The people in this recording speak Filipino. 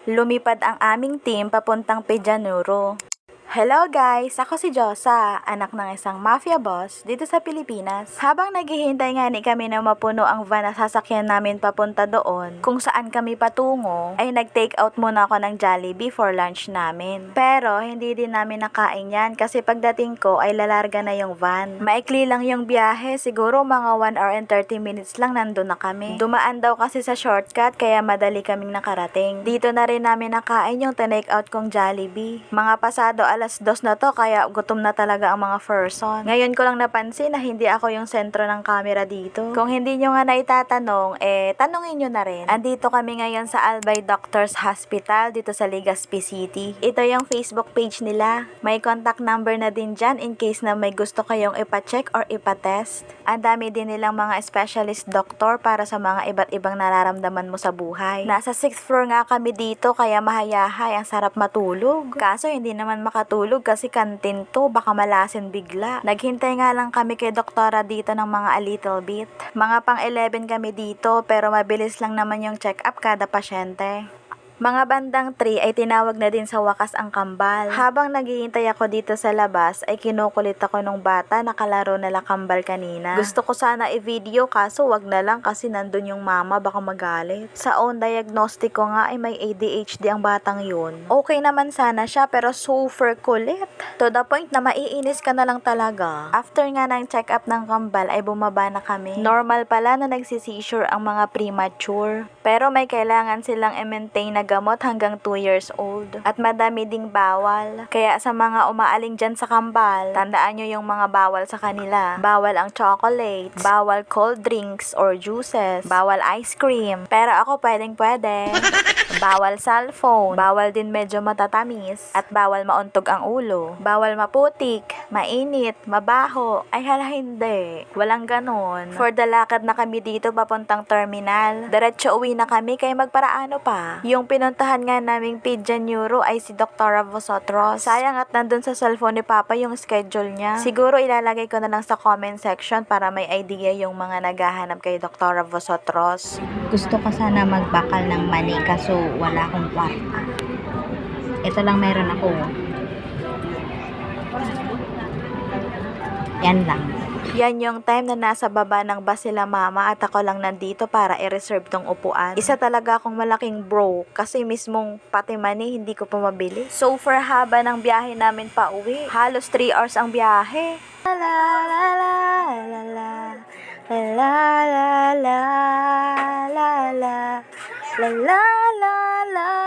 lumipad ang aming team papuntang Pejanuro. Hello guys! Ako si Josa, anak ng isang mafia boss dito sa Pilipinas. Habang naghihintay nga ni kami na mapuno ang van na sasakyan namin papunta doon, kung saan kami patungo, ay nag-take out muna ako ng Jollibee for lunch namin. Pero hindi din namin nakain yan kasi pagdating ko ay lalarga na yung van. Maikli lang yung biyahe, siguro mga 1 hour and 30 minutes lang nandun na kami. Dumaan daw kasi sa shortcut kaya madali kaming nakarating. Dito na rin namin nakain yung tinake out kong Jollibee. Mga pasado alas 2 na to kaya gutom na talaga ang mga person. Ngayon ko lang napansin na hindi ako yung sentro ng camera dito. Kung hindi nyo nga naitatanong, tanungin nyo na rin. Andito kami ngayon sa Albay Doctors Hospital dito sa Legazpi City. Ito yung Facebook page nila. May contact number na din dyan in case na may gusto kayong ipacheck or ipatest. Ang dami din nilang mga specialist doctor para sa mga iba't ibang nararamdaman mo sa buhay. Nasa 6th floor nga kami dito kaya mahayahay, ang sarap matulog. Kaso hindi naman makatulog kasi kantin to, baka malasin bigla. Naghintay nga lang kami kay doktora dito ng mga a little bit. Mga pang 11 kami dito pero mabilis lang naman yung check-up kada pasyente. Mga bandang 3 ay tinawag na din sa wakas ang kambal. Habang naghihintay ako dito sa labas ay kinukulit ako nung bata na kalaro nila kambal kanina. Gusto ko sana i-video kaso wag na lang kasi nandun yung mama, baka magalit. Sa own diagnostic ko nga ay may ADHD ang batang yun. Okay naman sana siya pero super kulit. To the point na maiinis ka na lang talaga. After nga ng check-up ng kambal ay bumaba na kami. Normal pala na nagsisisure ang mga premature. Pero may kailangan silang i-maintain na gamot hanggang 2 years old. At madami ding bawal. Kaya sa mga umaaling dyan sa kambal, tandaan nyo yung mga bawal sa kanila. Bawal ang chocolates, bawal cold drinks or juices, bawal ice cream. Pero ako pwede. Bawal cellphone, bawal din medyo matatamis, at bawal mauntog ang ulo. Bawal maputik, mainit, mabaho. Ay hala hindi. Walang ganon. For the lakad na kami dito papuntang terminal, diretso uwi na kami kaya magparaano pa. Yung pinuntahan nga naming Pejanuro ay si Dr. Vosotros. Sayang at nandun sa cellphone ni Papa yung schedule niya. Siguro ilalagay ko na lang sa comment section para may idea yung mga naghahanap kay Dr. Vosotros. Gusto ko sana magbakal ng mani kaso wala akong kwarta. Ito lang meron ako. Yan lang. Yan yung time na nasa baba ng bus sila mama at ako lang nandito para i-reserve tong upuan. Isa talaga akong malaking broke kasi mismong pati money hindi ko pa mabili. So for haba ng biyahe namin pa uwi, halos 3 hours ang biyahe. La la la la la la la la la la la la la la la.